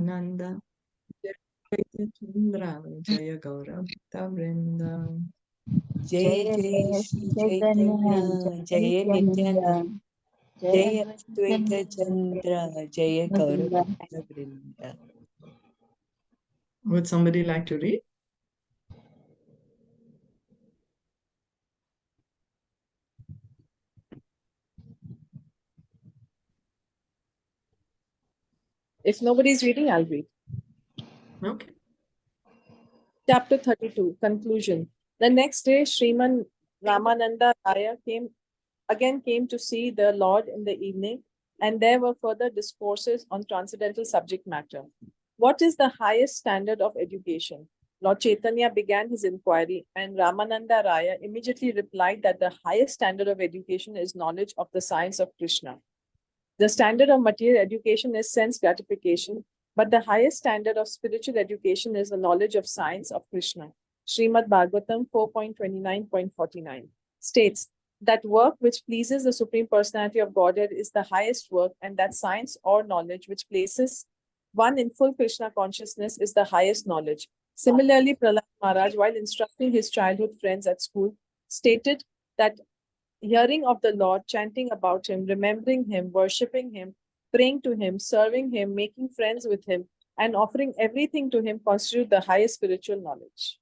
Rāmānanda, Jaya Chandra, Jaya Gaura Vrinda. Jai Jai Shri Caitanya, Jaya Nityananda, Jaya Advaita Chandra, Jaya Gaura Vrinda. Would somebody like to read? If nobody is reading, I'll read. Okay. Chapter 32, Conclusion. The next day, Srimad Rāmānanda Rāya came to see the Lord in the evening, and there were further discourses on transcendental subject matter. What is the highest standard of education? Lord Caitanya began his inquiry, and Rāmānanda Rāya immediately replied that the highest standard of education is knowledge of the science of Krishna. The standard of material education is sense gratification, but the highest standard of spiritual education is the knowledge of science of Krishna. Srimad Bhagavatam 4.29.49 states that work which pleases the Supreme Personality of Godhead is the highest work, and that science or knowledge which places one in full Krishna consciousness is the highest knowledge. Similarly, Prahlad Maharaj, while instructing his childhood friends at school, stated that hearing of the Lord, chanting about him, remembering him, worshipping him, praying to him, serving him, making friends with him, and offering everything to him constitute the highest spiritual knowledge.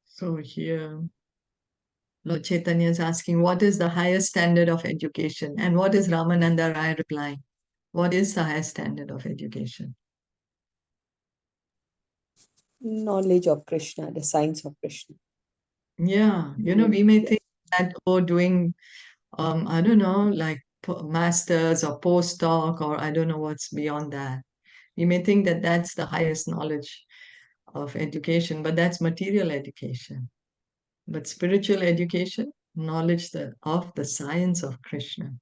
So here, Lord Chaitanya is asking, what is the highest standard of education? And what is Rāmānanda Rāya replying? What is the highest standard of education? Knowledge of Krishna, the science of Krishna. Yeah, we may think that, doing, I don't know, like masters or postdoc, or I don't know what's beyond that. We may think that that's the highest knowledge of education, but that's material education. But spiritual education, knowledge of the science of Krishna.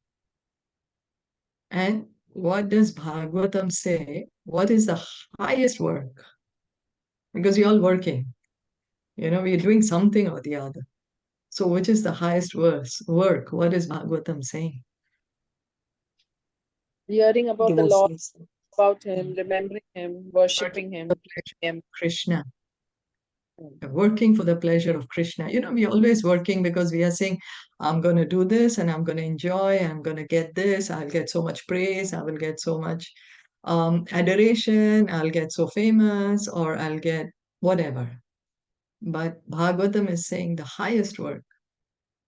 And what does Bhagavatam say? What is the highest work? Because we're all working. We're doing something or the other. So which is the highest work? What is Bhagavatam saying? Hearing about the Lord, Devotional. about him, remembering him, worshipping him, Krishna. Working for the pleasure of Krishna. We're always working because we are saying, I'm going to do this and I'm going to enjoy, I'm going to get this, I'll get so much praise, I will get so much adoration, I'll get so famous, or I'll get whatever. But Bhagavatam is saying the highest work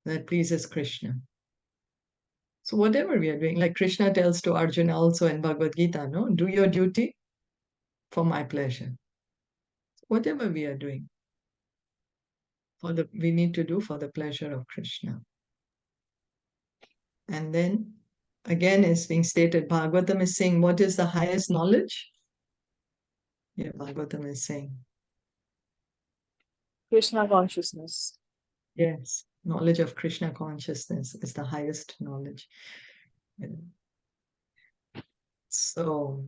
that pleases Krishna. So whatever we are doing, like Krishna tells to Arjuna also in Bhagavad Gita, no, do your duty for my pleasure. Whatever we are doing, we need to do for the pleasure of Krishna. And then again is being stated, Bhagavatam is saying, what is the highest knowledge? Yeah, Bhagavatam is saying. Krishna consciousness. Yes, knowledge of Krishna consciousness is the highest knowledge. So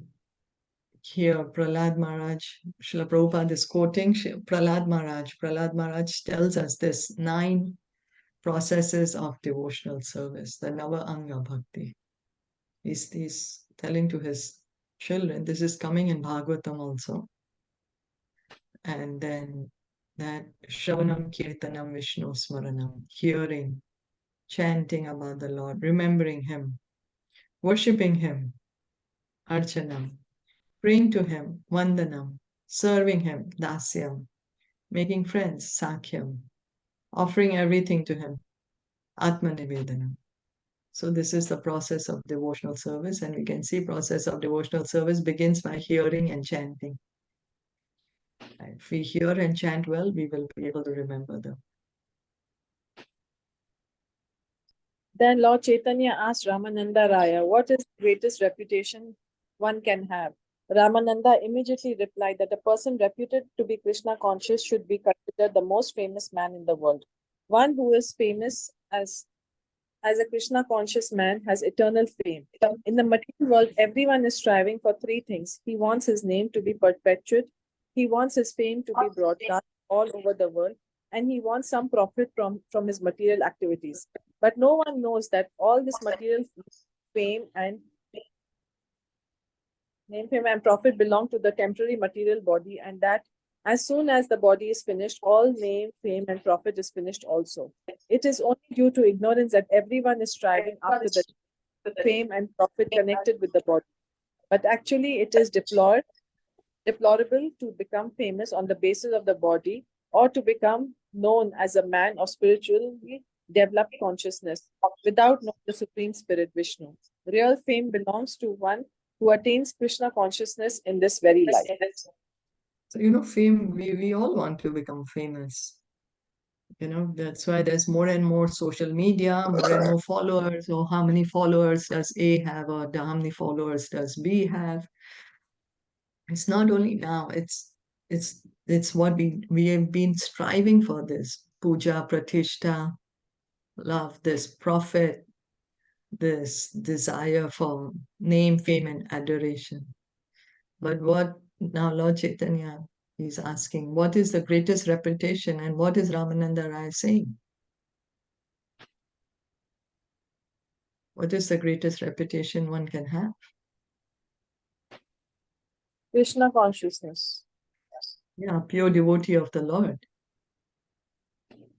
here Prahlad Maharaj, Srila Prabhupada is quoting Prahlad Maharaj. Prahlad Maharaj tells us this 9 processes of devotional service, the Nava Anga Bhakti. He's telling to his children, this is coming in Bhagavatam also. And then that Shravanam Kirtanam Vishnu Smaranam, hearing, chanting about the Lord, remembering Him, worshipping Him, Archanam, praying to Him, Vandanam, serving Him, Dasyam, making friends, Sakhyam, offering everything to Him, Atmanivedanam. So this is the process of devotional service, and we can see process of devotional service begins by hearing and chanting. If we hear and chant well, we will be able to remember them. Then Lord Chaitanya asked Rāmānanda Rāya, what is the greatest reputation one can have? Rāmānanda immediately replied that a person reputed to be Krishna conscious should be considered the most famous man in the world. One who is famous as a Krishna conscious man has eternal fame. In the material world, everyone is striving for 3 things. He wants his name to be perpetuated, he wants his fame to be broadcast all over the world, and he wants some profit from his material activities. But no one knows that all this material fame and Name, fame, and profit belong to the temporary material body, and that as soon as the body is finished, all name, fame, and profit is finished also. It is only due to ignorance that everyone is striving after the fame and profit connected with the body. But actually, it is deplorable to become famous on the basis of the body, or to become known as a man of spiritually developed consciousness without knowing the Supreme Spirit Vishnu. Real fame belongs to one who attains Krishna consciousness in this very life. So, fame, we all want to become famous. That's why there's more and more social media, more and more followers. Or how many followers does A have, or how many followers does B have? It's not only now, it's what we have been striving for, this puja, pratishta, love, this profit, this desire for name, fame, and adoration. But what now Lord Chaitanya is asking, what is the greatest reputation, and what is Rāmānanda Rāya saying? What is the greatest reputation one can have? Krishna consciousness. Yeah, pure devotee of the Lord.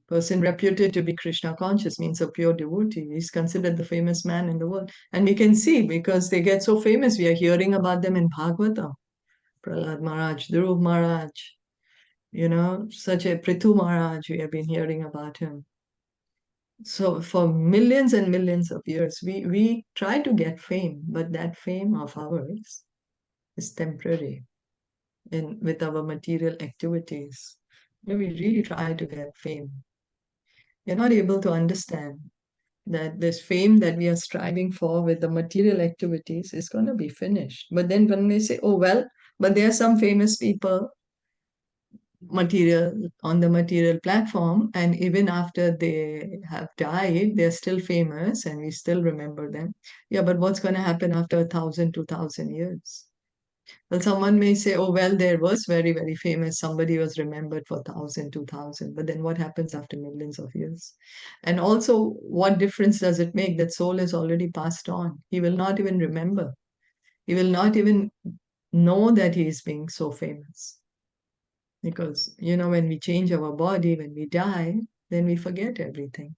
Person reputed to be Krishna conscious means a pure devotee. He's considered the famous man in the world. And we can see, because they get so famous, we are hearing about them in Bhagavatam. Prahlad Maharaj, Dhruv Maharaj, such a Prithu Maharaj, we have been hearing about him. So for millions and millions of years, we try to get fame, but that fame of ours is temporary with our material activities. We really try to get fame. You're not able to understand that this fame that we are striving for with the material activities is going to be finished. But then when they say, oh, well, but there are some famous people on the material platform, and even after they have died, they're still famous and we still remember them. Yeah, but what's going to happen after 1,000, 2,000 years? Well, someone may say, oh, well, there was very, very famous. Somebody was remembered for 1,000, 2,000. But then what happens after millions of years? And also, what difference does it make? That soul is already passed on. He will not even remember. He will not even know that he is being so famous. Because, when we change our body, when we die, then we forget everything.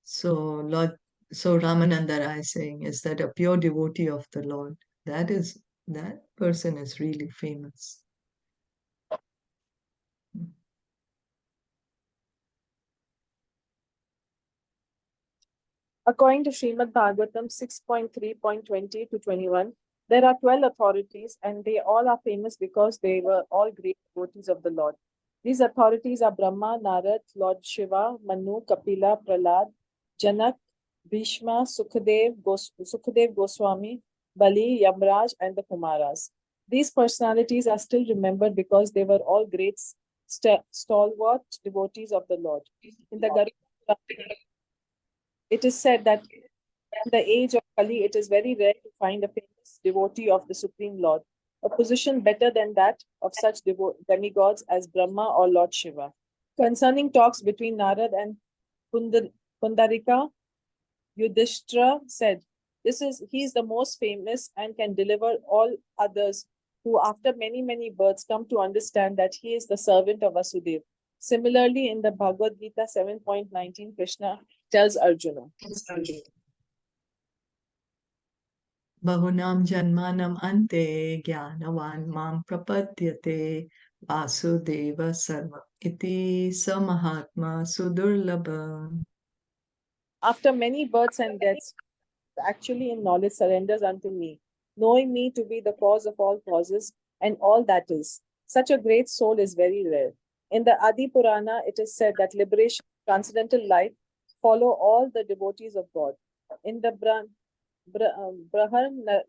So Rāmānanda Rāya is saying is that a pure devotee of the Lord, that person is really famous. According to Srimad Bhagavatam 6.3.20 to 21, there are 12 authorities, and they all are famous because they were all great devotees of the Lord. These authorities are Brahma, Narad, Lord Shiva, Manu, Kapila, Prahlad, Janak, Bhishma, Sukadev Goswami, Bali, Yamraj, and the Kumaras. These personalities are still remembered because they were all great stalwart devotees of the Lord. In the Garuda, it is said that in the age of Kali, it is very rare to find a famous devotee of the Supreme Lord, a position better than that of such demigods as Brahma or Lord Shiva. Concerning talks between Narad and Pundarika, Yudhishthira said, he is the most famous and can deliver all others who after many, many births come to understand that he is the servant of Vasudeva. Similarly, in the Bhagavad Gita 7.19, Krishna tells Arjuna, Bahunam janmanam ante jnanavan mam prapadyate vasudeva sarva iti samahatma sudurlabha. after many births and deaths, actually in knowledge surrenders unto me, knowing me to be the cause of all causes and all that is. Such a great soul is very rare. In the Adi Purana, it is said that liberation, transcendental life, follow all the devotees of God. In the Brahar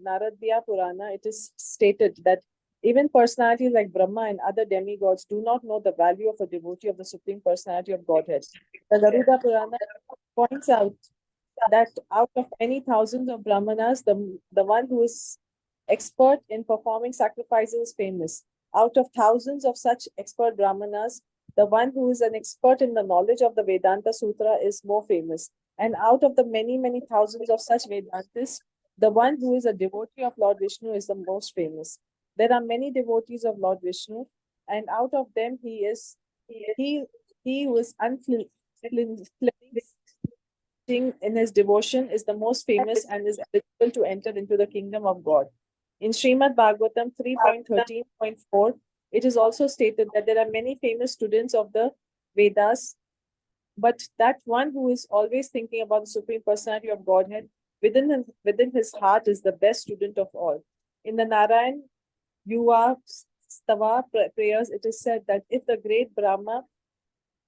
Naradya Purana, it is stated that even personalities like Brahma and other demigods do not know the value of a devotee of the Supreme Personality of Godhead. The Garuda Purana points out that out of many thousands of Brahmanas, the one who is expert in performing sacrifices is famous. Out of thousands of such expert Brahmanas, the one who is an expert in the knowledge of the Vedanta Sutra is more famous. And out of the many, many thousands of such Vedantists, The one who is a devotee of Lord Vishnu is the most famous. There are many devotees of Lord Vishnu, and out of them he who is unflinching in his devotion is the most famous and is eligible to enter into the kingdom of God. In Srimad Bhagavatam 3.13.4, it is also stated that there are many famous students of the Vedas, but that one who is always thinking about the Supreme Personality of Godhead within his heart is the best student of all. In the Narayan Yuva Stava prayers, it is said that if the great Brahma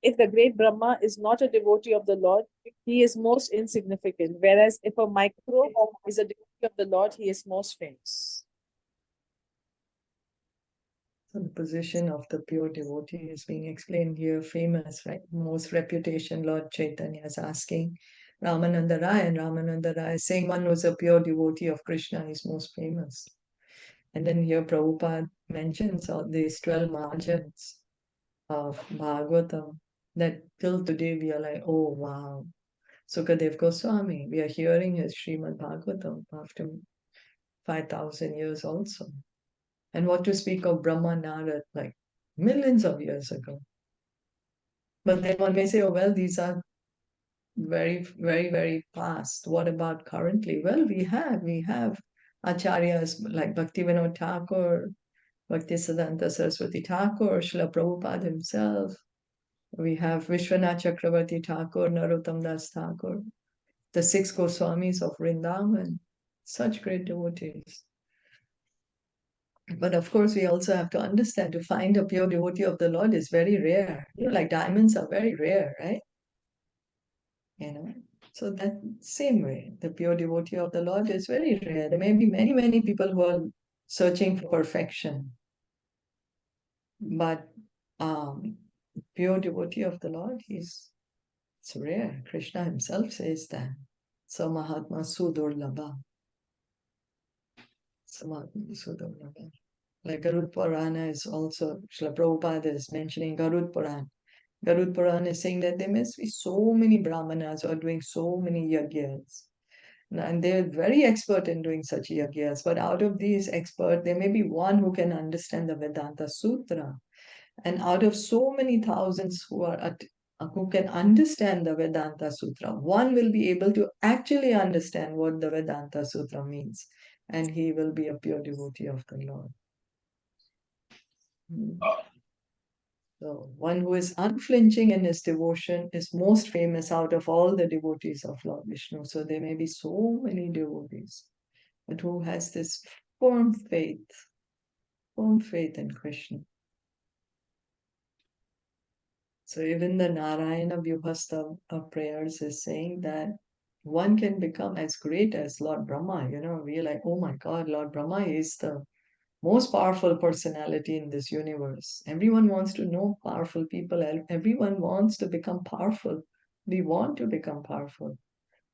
is not a devotee of the Lord, he is most insignificant. Whereas if a microbe is a devotee of the Lord, he is most famous. So the position of the pure devotee is being explained here, famous, right? Most reputation, Lord Chaitanya is asking Rāmānanda Rāya, and Rāmānanda Rāya is saying one who's a pure devotee of Krishna is most famous. And then here Prabhupada mentions all these 12 margins of Bhagavatam that till today we are like, oh wow. Sukadev Goswami, we are hearing his Srimad Bhagavatam after 5,000 years also. And what to speak of Brahma Narad, like millions of years ago. But then one may say, oh, well, these are very, very, very past. What about currently? Well, we have acharyas like Bhaktivinoda Thakur, Bhaktisiddhanta Saraswati Thakur, Srila Prabhupada himself. We have Vishwanath Chakravarti Thakur, Narottam Das Thakur, the 6 Goswamis of Vrindavan, such great devotees. But of course, we also have to understand to find a pure devotee of the Lord is very rare. Like diamonds are very rare, right? So that same way, the pure devotee of the Lord is very rare. There may be many, many people who are searching for perfection. But pure devotee of the Lord, it's rare. Krishna himself says that. So Mahatma Sudurlabha. Like Garud Purana is also, Srila Prabhupada is mentioning Garud Purana. Garud Purana is saying that there must be so many brahmanas who are doing so many yagyas. And they're very expert in doing such yagyas. But out of these experts, there may be one who can understand the Vedanta Sutra. And out of so many thousands who can understand the Vedanta Sutra, one will be able to actually understand what the Vedanta Sutra means. And he will be a pure devotee of the Lord. So one who is unflinching in his devotion is most famous out of all the devotees of Lord Vishnu. So there may be so many devotees, but who has this firm faith in Krishna. So even the Narayana Vyuhasta of prayers is saying that one can become as great as Lord Brahma. We're like, oh my God, Lord Brahma is the most powerful personality in this universe. Everyone wants to know powerful people. Everyone wants to become powerful. We want to become powerful.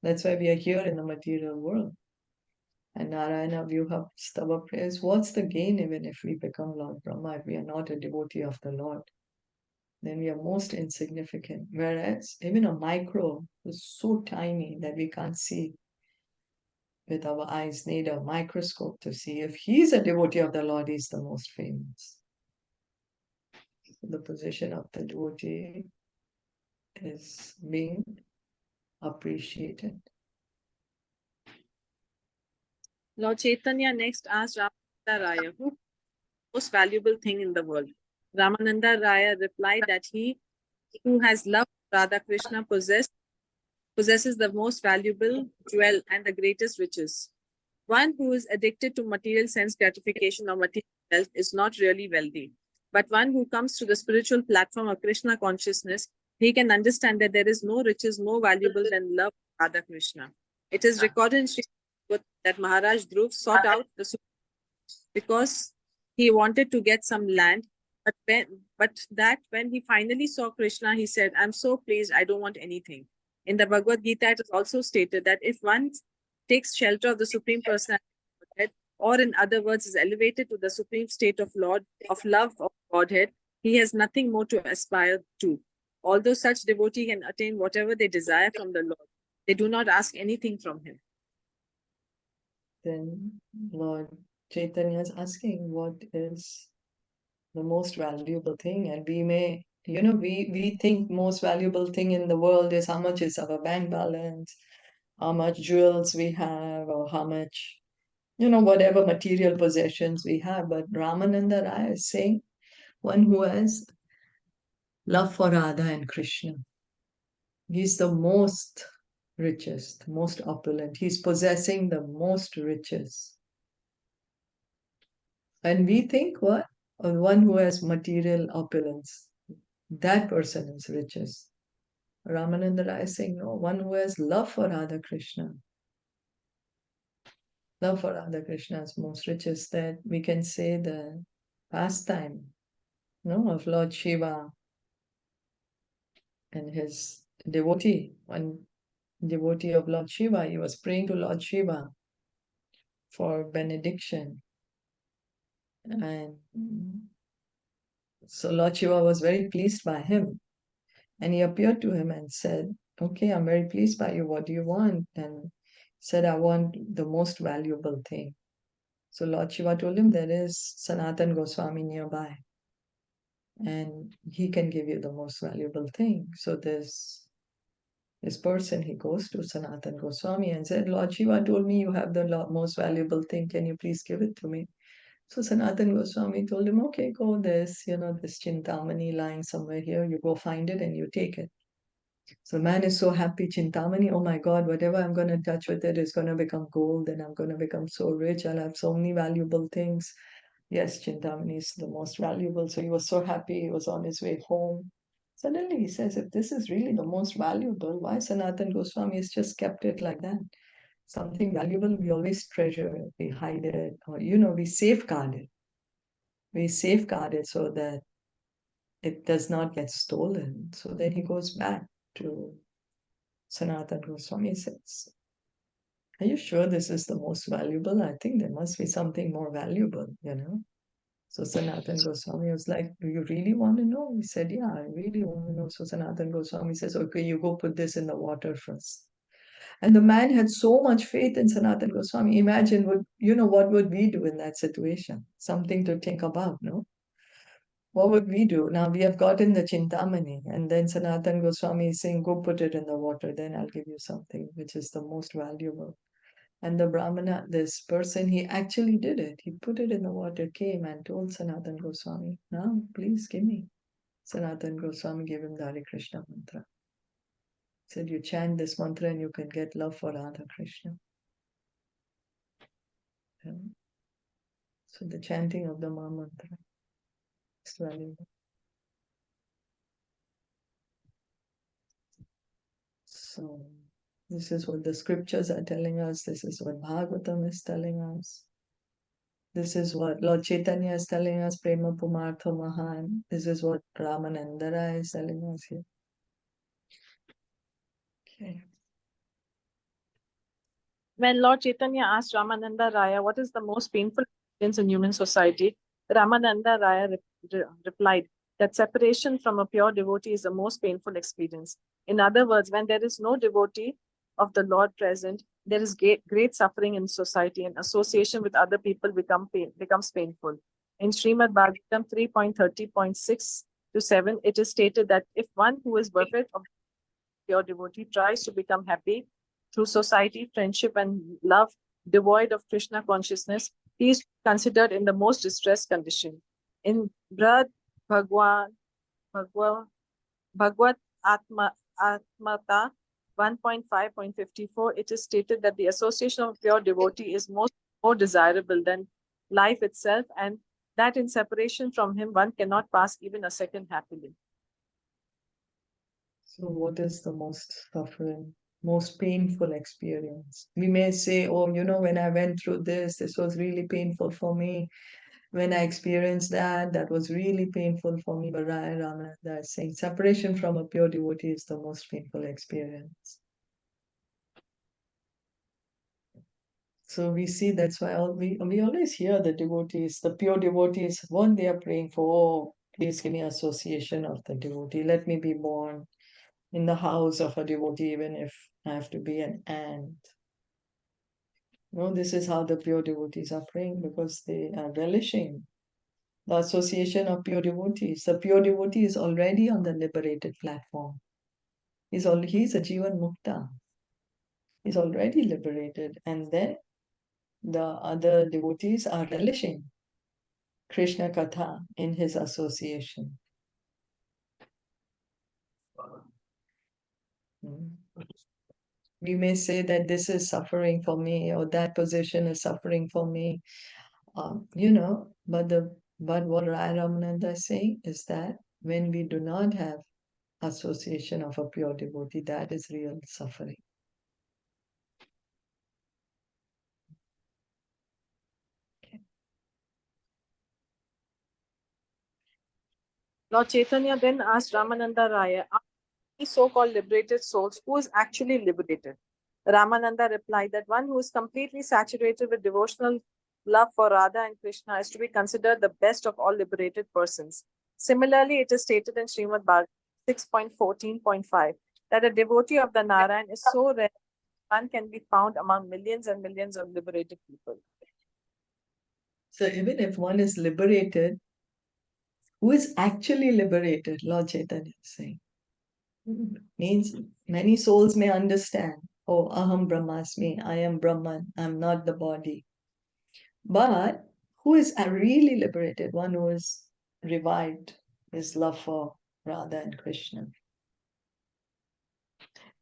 That's why we are here in the material world. And Narayana Vyuha Stava prayers, what's the gain even if we become Lord Brahma, if we are not a devotee of the Lord? Then we are most insignificant. Whereas even a microbe is so tiny that we can't see with our eyes, need a microscope to see. If he's a devotee of the Lord, he's the most famous. The position of the devotee is being appreciated. Lord Chaitanya next asked Rāmānanda Rāya, who is the most valuable thing in the world? Rāmānanda Rāya replied that he who has loved Radha Krishna possesses the most valuable jewel and the greatest riches. One who is addicted to material sense gratification or material wealth is not really wealthy. But one who comes to the spiritual platform of Krishna consciousness, he can understand that there is no riches more valuable than love of Radha Krishna. It is recorded in Srimad Bhagavatam that Maharaj Dhruv sought out the because he wanted to get some land, but when he finally saw Krishna, he said, I'm so pleased, I don't want anything. In the Bhagavad Gita, it is also stated that if one takes shelter of the Supreme Personality of Godhead, or in other words, is elevated to the supreme state of love of Godhead, he has nothing more to aspire to. Although such devotee can attain whatever they desire from the Lord, they do not ask anything from him. then Lord Chaitanya is asking, what is the most valuable thing? And we may, we think most valuable thing in the world is how much is our bank balance, how much jewels we have, or how much, whatever material possessions we have. But Rāmānanda Rāya is saying, one who has love for Radha and Krishna. He's the most richest, most opulent. He's possessing the most riches. And we think what? One who has material opulence, that person is richest. Rāmānanda Rāya is saying, no, one who has love for Radha Krishna. Love for Radha Krishna is most richest. That we can say the pastime, of Lord Shiva and his devotee. One devotee of Lord Shiva, he was praying to Lord Shiva for benediction. And so Lord Shiva was very pleased by him. And he appeared to him and said, okay, I'm very pleased by you. What do you want? And he said, I want the most valuable thing. So Lord Shiva told him, there is Sanatan Goswami nearby. And he can give you the most valuable thing. So this person, he goes to Sanatan Goswami and said, Lord Shiva told me you have the most valuable thing. Can you please give it to me? So Sanatan Goswami told him, okay, go, there's, this Chintamani lying somewhere here. You go find it and you take it. So the man is so happy, Chintamani, oh my God, whatever I'm going to touch with it is going to become gold and I'm going to become so rich. I'll have so many valuable things. Yes, Chintamani is the most valuable. So he was so happy. He was on his way home. Suddenly he says, if this is really the most valuable, why Sanatan Goswami has just kept it like that? Something valuable, we always treasure it, we hide it, or, we safeguard it. We safeguard it so that it does not get stolen. So then he goes back to Sanatan Goswami, says, are you sure this is the most valuable? I think there must be something more valuable, So Sanatan Goswami was like, do you really want to know? He said, yeah, I really want to know. So Sanatan Goswami says, okay, you go put this in the water first. And the man had so much faith in Sanatan Goswami. Imagine what would we do in that situation? Something to think about, no? What would we do? Now we have gotten the Chintamani, and then Sanatan Goswami is saying, go put it in the water, then I'll give you something which is the most valuable. And the Brahmana, this person, he actually did it. He put it in the water, came and told Sanatan Goswami, now please give me. Sanatan Goswami gave him the Hare Krishna mantra. Said, you chant this mantra and you can get love for Radha Krishna. Yeah. So the chanting of the Maha Mantra is valuable. So this is what the scriptures are telling us. This is what Bhagavatam is telling us. This is what Lord Caitanya is telling us, Prema Pumartha Mahan. This is what Rāmānanda is telling us here. Okay. When Lord Chaitanya asked Rāmānanda Rāya what is the most painful experience in human society, Rāmānanda Rāya replied that separation from a pure devotee is the most painful experience. In other words, when there is no devotee of the Lord present, there is great suffering in society and association with other people becomes painful. In Srimad Bhagavatam 3.30.6 to 7, it is stated that if one who is perfect of pure devotee tries to become happy through society, friendship, and love, devoid of Krishna consciousness, he is considered in the most distressed condition. In Bhagavad Atmata 1.5.54, it is stated that the association of pure devotee is more desirable than life itself, and that in separation from him, one cannot pass even a second happily. So what is the most suffering, most painful experience? We may say, oh, when I went through this was really painful for me. When I experienced that was really painful for me. But Rāmānanda is saying separation from a pure devotee is the most painful experience. So we see that's why we always hear the devotees, the pure devotees, what they are praying for. Oh, please give me association of the devotee. Let me be born in the house of a devotee, even if I have to be an ant. No, this is how the pure devotees are praying, because they are relishing the association of pure devotees. The pure devotee is already on the liberated platform. He's a Jivan Mukta. He's already liberated. And then the other devotees are relishing Krishna Katha in his association. We may say that this is suffering for me, or that position is suffering for me, but what Raya Rāmānanda is saying is that when we do not have association of a pure devotee, that is real suffering. Lord Chaitanya then asked Rāmānanda Rāya, are these so-called liberated souls, who is actually liberated? Rāmānanda replied that one who is completely saturated with devotional love for Radha and Krishna is to be considered the best of all liberated persons. Similarly, it is stated in Srimad Bhagavatam 6.14.5 that a devotee of the Narayan is so rare one can be found among millions and millions of liberated people. So even if one is liberated, who is actually liberated, Lord Chaitanya is saying, means many souls may understand, oh, aham brahmasmi, I am Brahman, I'm not the body. But who is really liberated? One who is revived his love for Radha and Krishna.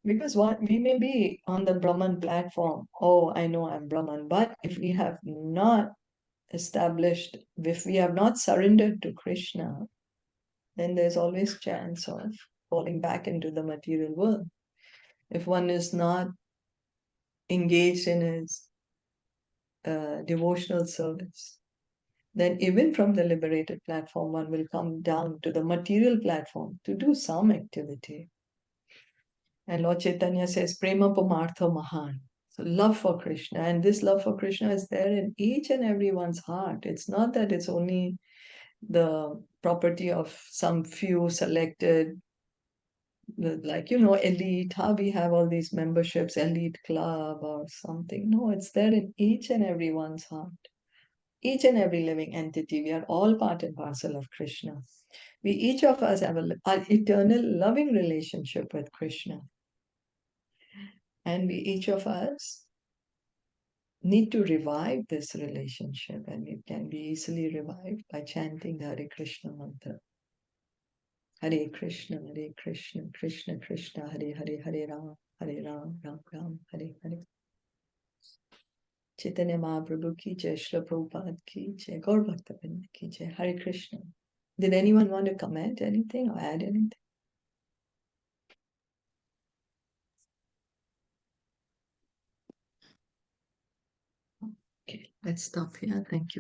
Because we may be on the Brahman platform, oh, I know I'm Brahman, but if we have not established, if we have not surrendered to Krishna, then there's always chance of falling back into the material world. If one is not engaged in his devotional service, then even from the liberated platform, one will come down to the material platform to do some activity. And Lord Chaitanya says, Prema Pamartha Mahan. So love for Krishna. And this love for Krishna is there in each and everyone's heart. It's not that it's only the property of some few selected, like, elite, how we have all these memberships, elite club or something. No, it's there in each and everyone's heart. Each and every living entity, we are all part and parcel of Krishna. We each of us have an eternal loving relationship with Krishna. And we each of us need to revive this relationship, and it can be easily revived by chanting the Hare Krishna mantra. Hare Krishna, Krishna Krishna, Hare Hare, Hare Rama, Ram Ram, Hare Hare. Caitanya Mahaprabhu ki jai, Srila Prabhupada ki jai, Gaur Bhaktavinda ki jai, Hare Krishna. Did anyone want to comment anything or add anything? Okay, let's stop here. Thank you.